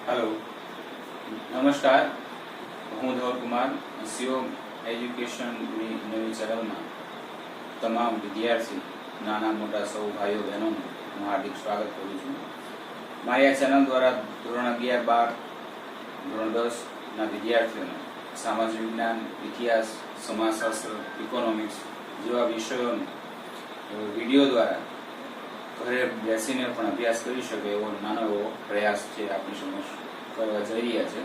Hello नमस्कार हूँ धवल Kumar CO એજ્યુકેશનની નવી ચેનલમાં તમામ વિદ્યાર્થી નાના મોટા સૌ ભાઈઓ બહેનોનું હું હાર્દિક સ્વાગત કરું છું। મારી આ ચેનલ દ્વારા ધોરણ 11, 12, ધોરણ 10ના વિદ્યાર્થીઓને સામાજિક વિજ્ઞાન, ઇતિહાસ, સમાજશાસ્ત્ર, ઇકોનોમિક્સ જેવા વિષયોને વિડીયો દ્વારા ઘરે બેસીને પણ અભ્યાસ કરી શકે એવો નાનો એવો પ્રયાસ છે આપણી સમક્ષ કરવા જઈ રહ્યા છે।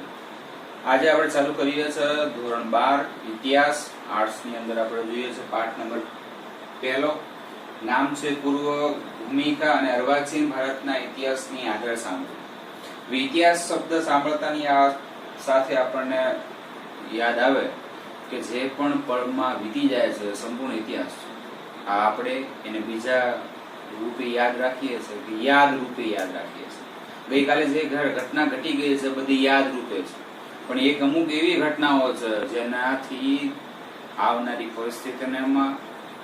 આજે આપણે ચાલુ કરીએ છીએ ધોરણ 12 ઇતિહાસ આર્ટ્સની અંદર આપણે જોઈએ છે પાઠ નંબર 1 નામ છે પૂર્વ ભૂમિકા અને અર્વાચીન ભારતના ઇતિહાસની આધાર સામગ્રી। ઇતિહાસ શબ્દ સાંભળતાની આ સાથે આપણને યાદ આવે કે જે પણ પળમાં વીતી જાય છે સંપૂર્ણ ઇતિહાસ આ આપણે એને બીજા રૂપે યાદ રાખીએ છીએ કે યાદ રૂપે યાદ રાખીએ છીએ। ગઈકાલે જે ઘટના ઘટી ગઈ છે બધી યાદ રૂપે છે, પણ એક અમુક એવી ઘટનાઓ છે જેનાથી આવનારી પરિસ્થિતિમાં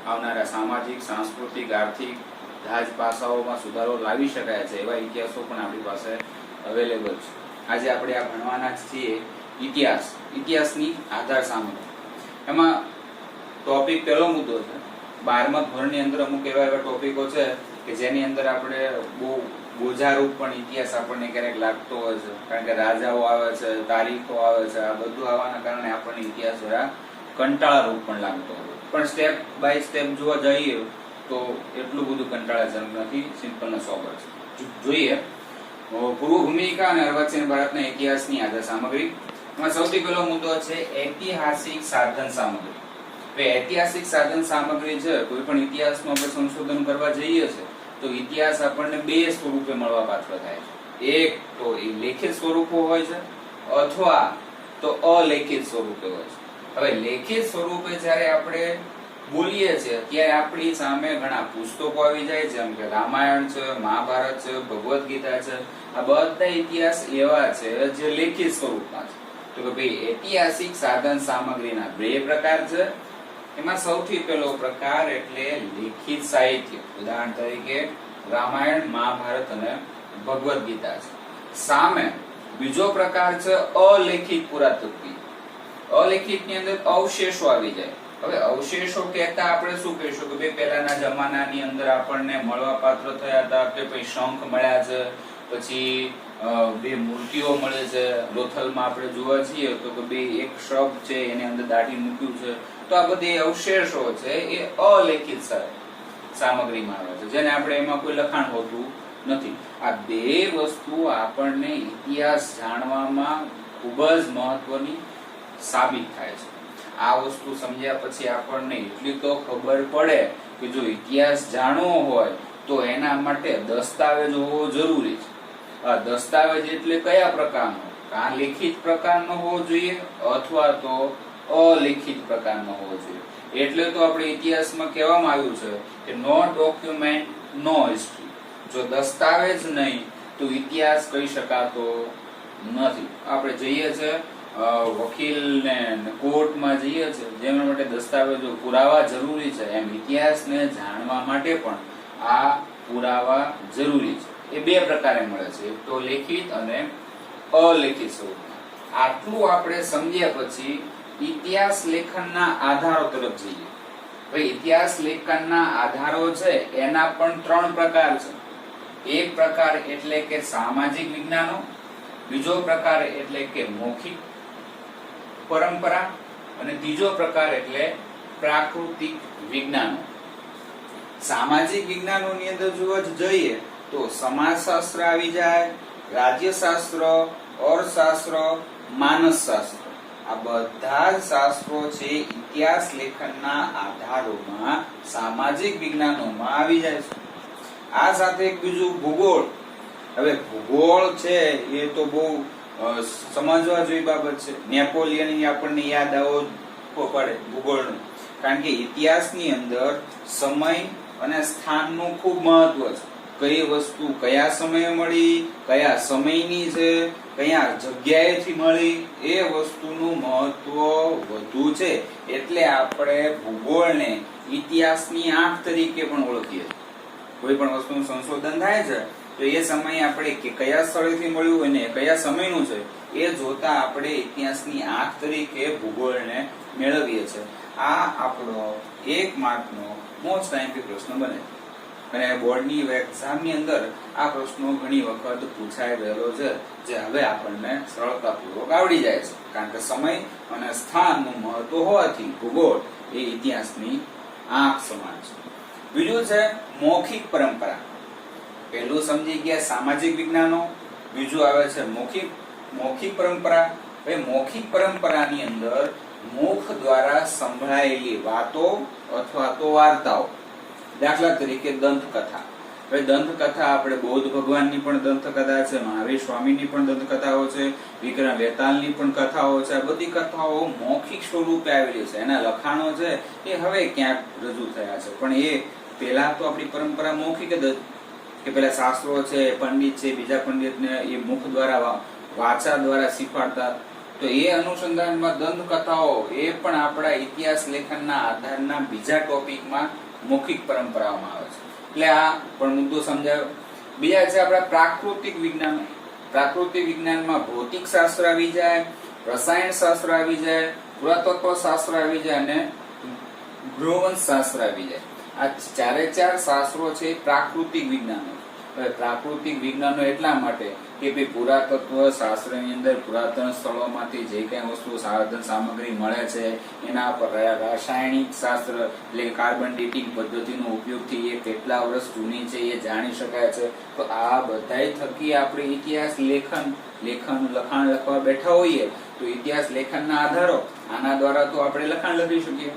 આવનારા સામાજિક, સાંસ્કૃતિક, આર્થિક બધા જ પાસાઓમાં સુધારો લાવી શકાય છે એવા ઇતિહાસો પણ આપણી પાસે અવેલેબલ છે। આજે આપણે આ ભણવાના છીએ ઇતિહાસ, ઇતિહાસની આધાર સામગ્રી। એમાં ટોપિક પહેલો મુદ્દો છે 12મા ધોરણની અંદર અમુક એવા ટોપિકો છે કે જેની અંદર આપણે બહુ બોજારૂપ પણ ઇતિહાસ આપણને ક્યારેક લાગતો હોય છે, કારણ કે રાજાઓ આવે છે, તારીખો આવે છે, આ બધું આવવાના કારણે આપણને ઇતિહાસ જરા કંટાળારૂપ પણ લાગતો હોય, પણ સ્ટેપ બાય સ્ટેપ જોવા જઈએ તો એટલું બધું કંટાળાજનક નથી, સિમ્પલ ને સોબર છે। જોઈએ પૂર્વ ભૂમિકા અને અર્વાચીન ભારતના ઇતિહાસની આધાર સામગ્રી। એમાં સૌથી પહેલો મુદ્દો છે ઐતિહાસિક સાધન સામગ્રી। ઐતિહાસિક સાધન સામગ્રી છે કોઈ પણ ઇતિહાસમાં આપણે સંશોધન કરવા જઈએ છે તો ઇતિહાસ આપણને બે સ્વરૂપે મળવા પાત્ર થાય છે। એક તો એ લેખિત સ્વરૂપો હોય છે અથવા તો અલેખિત સ્વરૂપે હોય છે। હવે લેખિત સ્વરૂપે જ્યારે આપણે બોલીએ છીએ ત્યારે આપણી સામે ઘણા પુસ્તકો આવી જાય, જેમ કે રામાયણ છે, મહાભારત છે, ભગવદ ગીતા છે, આ બધા ઇતિહાસ એવા છે જે લેખિત સ્વરૂપમાં છે। તો કે ભાઈ ઐતિહાસિક સાધન સામગ્રીના બે પ્રકાર છે। એમાં સૌથી પહેલો પ્રકાર એટલે લેખિત સાહિત્ય, ઉદાહરણ તરીકે રામાયણ, મહાભારત અને ભગવદ ગીતા છે। સામે બીજો પ્રકાર છે અલેખિત પુરાતત્વીય। અલેખિતની અંદર અવશેષો આવી જાય। હવે અવશેષો કહેતા આપણે શું કહીશું કે ભાઈ પહેલાના જમાનાની અંદર આપણને મળવા પાત્ર થયા હતા કે ભાઈ શંખ મળ્યા છે, પછી બે મૂર્તિઓ મળે છે, લોથલમાં આપણે જોવા જઈએ તો કે બે એક શબ્દ છે એની અંદર દાઢી મૂક્યું છે, તો આ બધી અવશેષો છે એ અલેખિત સામગ્રીમાં આવે છે, જેને આપણે એમાં કોઈ લખાણ હોતું નથી। આ બે વસ્તુ આપણને ઇતિહાસ જાણવામાં ખૂબ જ મહત્વની સાબિત થાય છે। આ વસ્તુ સમજ્યા પછી આપણને એટલી તો ખબર પડે કે જો ઇતિહાસ જાણવો હોય તો એના માટે દસ્તાવેજ હોવો જરૂરી છે। આ દસ્તાવેજ એટલે કયા પ્રકારનો? આ લેખિત પ્રકારનો હોવો જોઈએ અથવા તો અલિખિત પ્રકારનો હોવો જોઈએ। એટલે તો આપણે ઇતિહાસમાં કહેવામાં આવ્યું છે કે નો ડોક્યુમેન્ટ નો હિસ્ટ્રી। જો દસ્તાવેજ નહીં તો ઇતિહાસ કહી શકાતો નથી। આપણે જઈએ છે વકીલ ને કોર્ટમાં જઈએ છે, જેના માટે દસ્તાવેજો પુરાવા જરૂરી છે, એમ ઇતિહાસને જાણવા માટે પણ આ પુરાવા જરૂરી છે। એ બે પ્રકારે મળે છે, એક તો લેખિત અને અલેખિત સ્વરૂપમાં। આટલું આપણે સમજ્યા પછી ઇતિહાસ લેખનના આધારો તરફ જઈએ। ભાઈ ઇતિહાસ લેખનના આધારો છે એના પણ ત્રણ પ્રકાર છે। એક પ્રકાર એટલે કે સામાજિક વિજ્ઞાનો, બીજો પ્રકાર એટલે કે મૌખિક પરંપરા અને ત્રીજો પ્રકાર એટલે પ્રાકૃતિક વિજ્ઞાનો। સામાજિક વિજ્ઞાનોની અંદર જોવા જઈએ તો સમાજશાસ્ત્ર આવી જાય, રાજ્યશાસ્ત્ર, અર્થશાસ્ત્ર, માનસશાસ્ત્ર, આ બધા જ શાસ્ત્રો છે ઇતિહાસ લેખનના આધારોમાં સામાજિક વિજ્ઞાનોમાં આવી જાય છે। આ સાથે એક બીજું ભૂગોળ। હવે ભૂગોળ છે એ તો બહુ સમજવા જેવી બાબત છે। નેપોલિયનની આપણને યાદ આવવો પડે ભૂગોળનું, કારણ કે ઇતિહાસની અંદર સમય અને સ્થાનનું ખૂબ મહત્વ છે। કઈ વસ્તુ કયા સમયે મળી, કયા સમયની છે, કયા જગ્યાએથી મળી, એ વસ્તુનું મહત્વ વધુ છે, એટલે આપણે ભૂગોળને ઇતિહાસની આંખ તરીકે પણ ઓળખીએ છીએ। કોઈ પણ વસ્તુનું સંશોધન થાય છે તો એ સમયે આપણે કયા સ્થળેથી મળ્યું અને કયા સમયનું છે એ જોતા આપણે ઇતિહાસની આંખ તરીકે ભૂગોળને મેળવીએ છીએ. આ આપણો 1 માર્કનો મોસ્ટ આઈએમપી પ્રશ્ન બને અને બોર્ડની એક્ઝામની અંદર આ પ્રશ્નો ઘણી વખત પૂછાઈ રહેલો છે, જે હવે આપણને સરળતાપૂર્વક આવડી જાય છે. કારણ કે સમય અને સ્થાનનું મહત્વ હોવાથી ભૂગોળ એ ઇતિહાસની આંખ સમાન છે. બીજું છે મૌખિક પરંપરા. પહેલું સમજી ગયા સામાજિક વિજ્ઞાનો, બીજું આવે છે મૌખિક પરંપરા. હવે મૌખિક પરંપરાની અંદર મુખ દ્વારા સંભળાયેલી વાતો અથવા તો વાર્તાઓ, દાખલા તરીકે દંતકથા. હવે દંતકથા આપણે બૌદ્ધ ભગવાનની પણ દંતકથા છે, મહાવીર સ્વામીની પણ દંતકથાઓ છે, વિક્રમ વેતાલની પણ કથાઓ છે. આ બધી કથાઓ મૌખિક સ્વરૂપે આવેલી છે. એના લખાણો છે એ હવે ક્યાંક રજૂ થયા છે, પણ એ પહેલા તો આપણી પરંપરા મૌખિક જ હતી કે પેલા શાસ્ત્રો છે, પંડિત છે, બીજા પંડિતને એ મુખ દ્વારા વાચા દ્વારા શીખવાડતા. તો એ અનુસંધાનમાં દંતકથાઓ એ પણ આપણા ઇતિહાસ લેખનના આધારના બીજા ટોપિકમાં મૌખિક પરંપરાઓમાં આવે છે. એટલે આ પણ મુદ્દો સમજાયો. બીજા છે આપણા પ્રાકૃતિક વિજ્ઞાન. પ્રાકૃતિક વિજ્ઞાનમાં ભૌતિક શાસ્ત્ર આવી જાય, રસાયણ શાસ્ત્ર આવી જાય, પુરાતત્વ શાસ્ત્ર આવી જાય અને ગૃહવંશ શાસ્ત્ર આવી જાય. આ ચારે ચાર શાસ્ત્રો છે પ્રાકૃતિક વિજ્ઞાનો. હવે પ્રાકૃતિક વિજ્ઞાનો એટલા માટે કે ભાઈ પુરાતત્વ શાસ્ત્રની અંદર પુરાતન સ્થળોમાંથી જે કઈ વસ્તુ સાધન સામગ્રી મળે છે એના પર રાસાયણિક શાસ્ત્ર એટલે કાર્બન ડેટિંગ પદ્ધતિનો ઉપયોગથી એ કેટલા વર્ષ જૂની છે એ જાણી શકાય છે. તો આ બધાય થકી આપણે ઇતિહાસ લખાણ લખવા બેઠા હોઈએ તો ઇતિહાસ લેખનના આધારો આના દ્વારા તો આપણે લખાણ લખી શકીએ.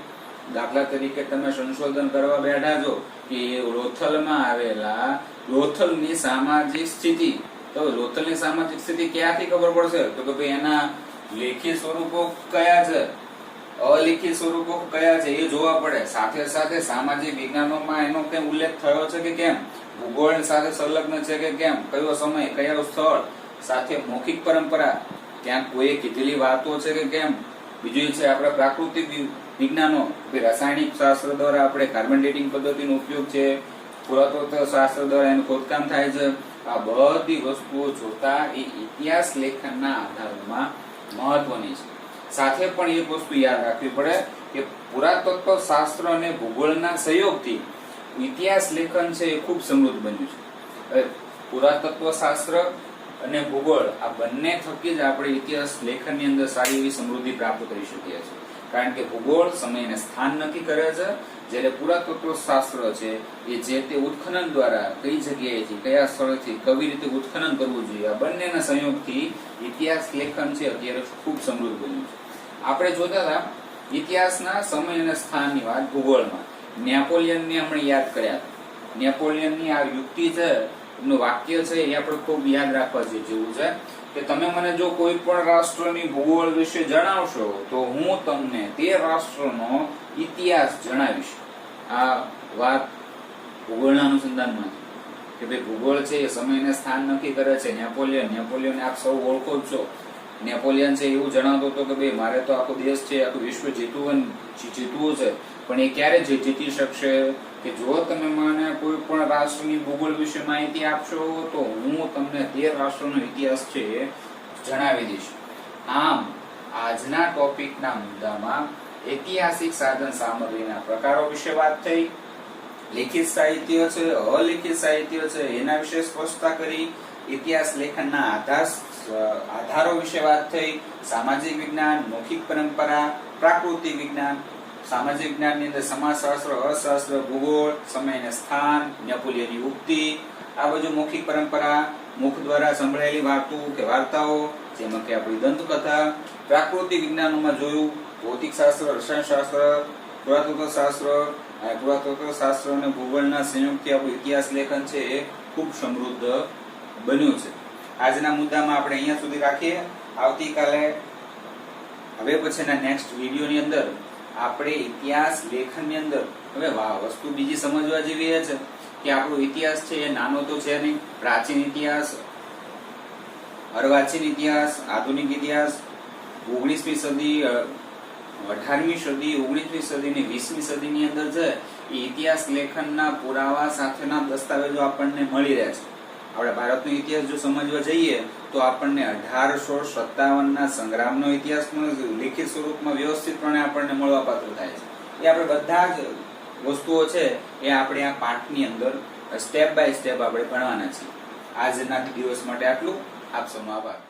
દાખલા તરીકે તમે સંશોધન કરવા બેઠા છો કે લોથલમાં આવેલા લોથલની સામાજિક સ્થિતિ, તો લોથલની સામાજિક સ્થિતિ ક્યાંથી ખબર પડશે? તો કે ભાઈ એના લેખિત સ્વરૂપો કયા છે, અલિખિત સ્વરૂપો કયા છે એ જોવા પડે. સાથે સાથે સામાજિક વિજ્ઞાનોમાં એનો કેમ ઉલ્લેખ થયો છે કે કેમ, ભૂગોળ સાથે સંલગ્ન છે કે કેમ, કયો સમય, કયો સ્થળ, સાથે મૌખિક પરંપરા ક્યાંક કોઈ કીધેલી વાતો છે કે કેમ. બીજું છે આપણા પ્રાકૃતિક વિજ્ઞાનો, રાસાયણિક શાસ્ત્ર દ્વારા આપણે કાર્બન ડેટિંગ પદ્ધતિનો ઉપયોગ છે, પુરાતત્વ શાસ્ત્ર દ્વારા એનું ખોદકામ થાય છે. આ બધી વસ્તુઓ જોતા એ ઇતિહાસ લેખનના આધારમાં મહત્વની છે. સાથે પણ એક વસ્તુ યાદ રાખવી પડે કે પુરાતત્વ શાસ્ત્ર અને ભૂગોળના સહયોગથી ઇતિહાસ લેખન છે એ ખૂબ સમૃદ્ધ બન્યું છે. પુરાતત્વ શાસ્ત્ર અને ભૂગોળ આ બંને થકી જ આપણે ઇતિહાસ લેખનની અંદર સારી એવી સમૃદ્ધિ પ્રાપ્ત કરી શકીએ છીએ. કારણ કે ભૂગોળ સમય અને સ્થાન નક્કી કરે છે, જ્યારે પુરાતત્વ શાસ્ત્ર છે એ જે તે ઉત્ખનન દ્વારા કઈ જગ્યાએથી કયા સ્થળથી કેવી રીતે ઉત્ખનન કરવું જોઈએ, આ બંનેના સંયોગથી ઇતિહાસ લેખન છે અત્યારે ખૂબ સમૃદ્ધ બન્યું છે. આપણે જોતા હતા ઇતિહાસના સમય અને સ્થાનની વાત ભૂગોળમાં. નેપોલિયનને હમણાં યાદ કર્યા. નેપોલિયનની આ યુક્તિ છે, એમનું વાક્ય છે એ આપણે ખૂબ યાદ રાખવા જેવું છે કે તમે મને જો કોઈ પણ રાષ્ટ્રની ભૂગોળ વિશે જણાવશો તો હું તમને તે રાષ્ટ્રનો ઇતિહાસ જણાવીશ. આ વાત ભૂગોળના અનુસંધાનમાં કે ભાઈ ભૂગોળ છે એ સમય અને સ્થાન નક્કી કરે છે. નેપોલિયન આપ સૌ ઓળખો જ છો. નેપોલિયન છે એવું જણાવતો હતો કે ભાઈ મારે તો આખો દેશ છે, આખું વિશ્વ જીતવું છે, પણ એ ક્યારે જીતી શકશે કે જો તમે મને કોઈ પણ રાષ્ટ્રની ભૂગોળ વિશે માહિતી આપશો તો હું તમને તે રાષ્ટ્રનો ઇતિહાસ છે એ જણાવી દઈશ. આમ આજના ટોપિકના મુદ્દામાં ઐતિહાસિક સાધન સામગ્રીના પ્રકારો વિશે વાત થઈ, લિખિત સાહિત્ય છે, અલિખિત સાહિત્ય છે એના વિશે સ્પષ્ટતા કરી, ઇતિહાસ લેખનના આધારો વિશે વાત થઈ, સામાજિક વિજ્ઞાન, મૌખિક પરંપરા, પ્રાકૃતિક વિજ્ઞાન, સામાજિક વિજ્ઞાનની અંદર સમાજશાસ્ત્ર, અર્થશાસ્ત્ર, ભૂગોળ, સમય અને સ્થાન, નેપોલિયનની ઉક્તિ, આ બધું મૌખિક પરંપરા, મુખ દ્વારા સંભળાયેલી વાતો કે વાર્તાઓ, જેમાં કે આપણી દંતકથા. પ્રાકૃતિક વિજ્ઞાનોમાં જોયું ભૌતિક શાસ્ત્ર, રસાયણ શાસ્ત્ર, પુરાતત્વ શાસ્ત્ર અને ભૂગોળના સંયોગથી આપણું ઇતિહાસ લેખન છે એ ખૂબ સમૃદ્ધ બન્યું છે. આજના મુદ્દામાં આપણે અહીંયા સુધી રાખીએ. આવતીકાલે હવે પછીના નેક્સ્ટ વિડીયોની અંદર આપણે ઇતિહાસ લેખનની અંદર હવે વસ્તુ બીજી સમજવા જેવી એ છે કે આપણો ઇતિહાસ છે એ નાનો તો છે નહીં. પ્રાચીન ઇતિહાસ, અર્વાચીન ઇતિહાસ, આધુનિક ઇતિહાસ, 19મી સદી, 18મી સદી, 19મી સદી અને 20મી સદીની અંદર છે એ ઇતિહાસ લેખનના પુરાવા સાથેના દસ્તાવેજો આપણને મળી રહે છે. આપણા ભારતનો ઇતિહાસ જો સમજવા જઈએ તો આપણને 1857ના સંગ્રામનો ઇતિહાસ પણ લિખિત સ્વરૂપમાં વ્યવસ્થિતપણે આપણને મળવાપાત્ર થાય છે. એ આપણે બધા જ વસ્તુઓ છે એ આપણે આ પાઠની અંદર સ્ટેપ બાય સ્ટેપ આપણે ભણવાના છીએ. આજના દિવસ માટે આટલું. આપ સૌનો આભાર.